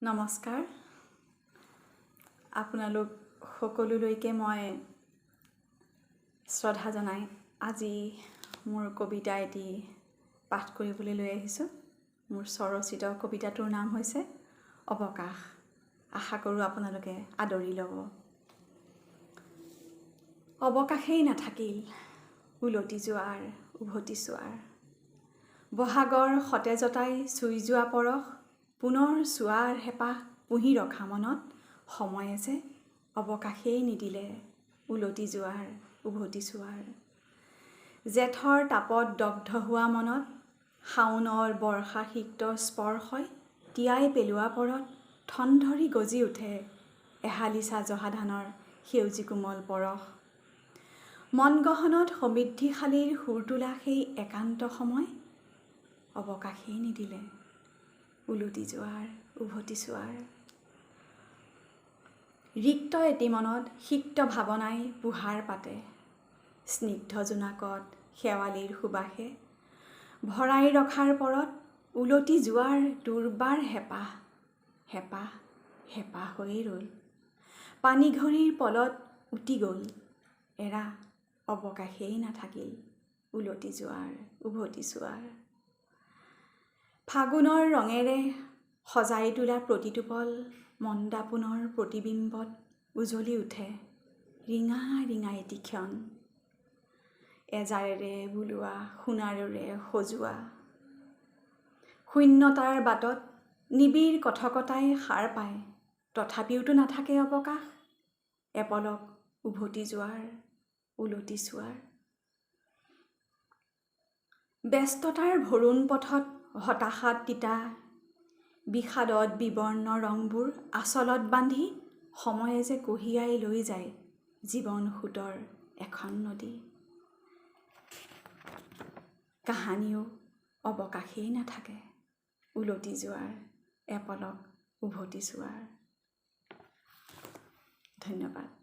নমস্কাৰ আপোনালোক সকলোলৈকে মই শ্ৰদ্ধা জনাই আজি মোৰ কবিতা এটি পাঠ কৰিবলৈ লৈ আহিছোঁ। মোৰ স্বৰচিত কবিতাটোৰ নাম হৈছে অৱকাশ। আশা কৰোঁ আপোনালোকে আদৰি ল'ব। অৱকাশেই নাথাকিল, উলটি যোৱাৰ উভতি চোৱাৰ, বহাগৰ সতেজতাই চুই যোৱা পৰশ, পুনৰ চোৱাৰ হেঁপাহ পুহি ৰখা মনত, সময়ে যে অৱকাশেই নিদিলে উলটি যোৱাৰ উভতি চোৱাৰ। জেঠৰ তাপত দগ্ধ হোৱা মনত, শাওনৰ বৰ্ষা সিক্ত স্পৰ্শই তিয়াই পেলোৱা পৰত, ঠন ধৰি গজি উঠে এহালিচা জহা ধানৰ সেউজী কোমল পৰশ। মন গহনত সমৃদ্ধিশালীৰ সুৰ তোলা সেই একান্ত সময়, অৱকাশেই নিদিলে উলটি যোৱাৰ উভতি চোৱাৰ। ৰিক্ত এটি মনত সিক্ত ভাৱনাই পুহাৰ পাতে, স্নিগ্ধ জোনাকত শেৱালিৰ সুবাসে ভৰাই ৰখাৰ পৰত, উলটি যোৱাৰ দুৰ্বাৰ হেঁপাহ হেঁপাহ হেঁপাহ হৈয়ে ৰ'ল। পানীঘড়ীৰ পলত উটি গ'ল এৰা, অৱকাশেই নাথাকিল উলটি যোৱাৰ উভতি চোৱাৰ। ফাগুনৰ ৰঙেৰে সজাই তোলা প্ৰতিটো পল মন্দাপোনৰ প্ৰতিবিম্বত উজলি উঠে ৰিঙা ৰিঙা এটি ক্ষণ। এজাৰেৰে বোলোৱা সোণাৰেৰে সজোৱা শূন্যতাৰ বাটত নিবিড় কথকতাই সাৰ পায়, তথাপিওতো নাথাকে অৱকাশ, এপলক উভতি যোৱাৰ উলটি চোৱাৰ। ব্যস্ততাৰ ভৰোণ পথত হতাশাত তিতা, বিষাদত বিবৰ্ণ ৰংবোৰ আঁচলত বান্ধি, সময়ে যে কঢ়িয়াই লৈ যায় জীৱন সোঁতৰ এখন নদী। কাহানিও অৱকাশেই নাথাকে উলটি যোৱাৰ এপলক উভতি চোৱাৰ। ধন্যবাদ।